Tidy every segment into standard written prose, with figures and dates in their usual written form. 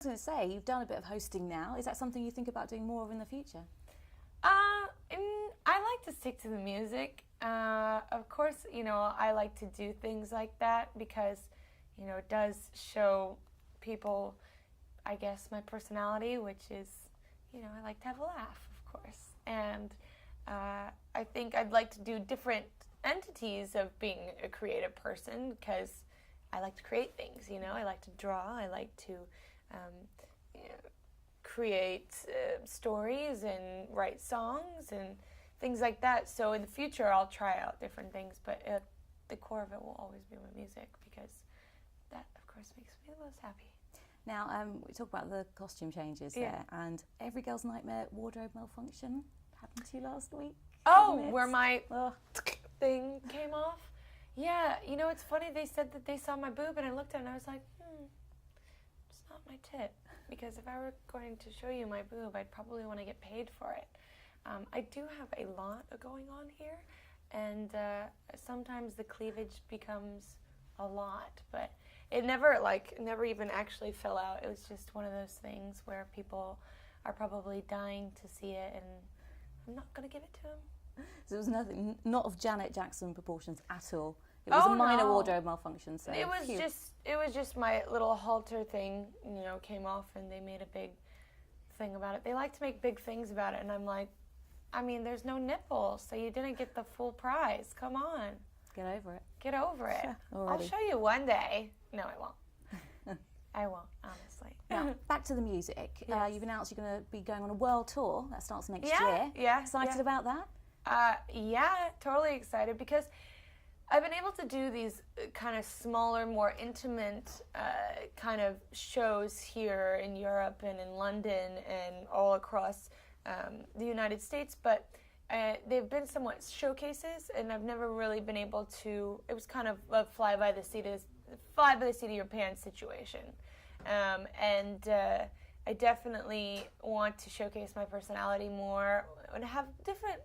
was going to say, you've done a bit of hosting now. Is that something you think about doing more of in the future? I like to stick to the music. Of course, I like to do things like that because, it does show people, I guess, my personality, which is, I like to have a laugh, of course. And I think I'd like to do different entities of being a creative person because I like to create things, I like to draw, I like to create stories and write songs and things like that. So in the future, I'll try out different things, but the core of it will always be my music because that, of course, makes me the most happy. Now, we talk about the costume changes there, and every girl's nightmare wardrobe malfunction happened to you last week. Oh, where my thing came off? Yeah, it's funny, they said that they saw my boob, and I looked at it and I was like, it's not my tit. Because if I were going to show you my boob, I'd probably want to get paid for it. I do have a lot going on here, and sometimes the cleavage becomes a lot, but it never even actually fell out. It was just one of those things where people are probably dying to see it, and I'm not going to give it to them. So it was nothing, not of Janet Jackson proportions at all. It was a minor wardrobe malfunction. So it was just my little halter thing, came off, and they made a big thing about it. They like to make big things about it, and I'm like, there's no nipples, so you didn't get the full prize. Come on. Get over it. Get over it. I'll show you one day. No, I won't. I won't, honestly. Now, back to the music. Yes. You've announced you're going to be going on a world tour. That starts next year. Yeah. Excited about that? Yeah, totally excited because I've been able to do these kind of smaller, more intimate kind of shows here in Europe and in London and all across the United States, but they've been somewhat showcases, and I've never really been able to. It was kind of a fly by the seat of your pants situation, and I definitely want to showcase my personality more and have different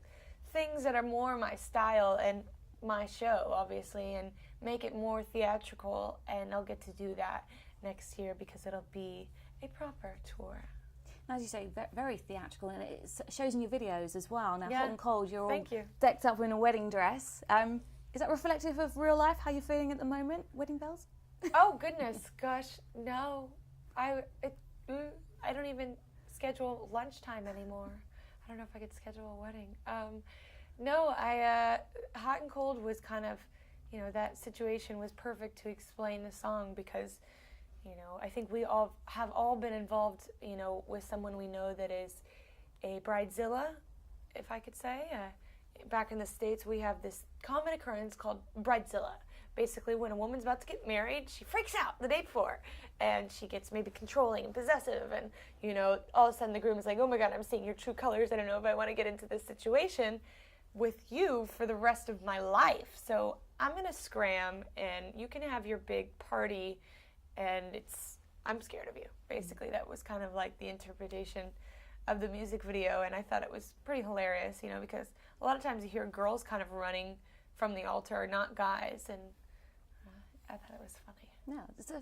things that are more my style and my show, obviously, and make it more theatrical, and I'll get to do that next year because it'll be a proper tour. As you say, very theatrical, and it shows in your videos as well. Now, Yeah. hot and cold, you're all you. decked up in a wedding dress. Is that reflective of real life, how you're feeling at the moment? Wedding bells? Oh, goodness, gosh, no. I don't even schedule lunchtime anymore. I don't know if I could schedule a wedding. No, hot and cold was kind of, that situation was perfect to explain the song because, I think we have all been involved, with someone we know that is a bridezilla, if I could say. Back in the States, we have this common occurrence called bridezilla. Basically, when a woman's about to get married, she freaks out the day before, and she gets maybe controlling and possessive, and, all of a sudden the groom is like, oh my God, I'm seeing your true colors. I don't know if I want to get into this situation with you for the rest of my life. So I'm going to scram, and you can have your big party, and I'm scared of you. Basically, that was kind of like the interpretation of the music video, and I thought it was pretty hilarious, because a lot of times you hear girls kind of running from the altar, not guys, and I thought it was funny. No, it's a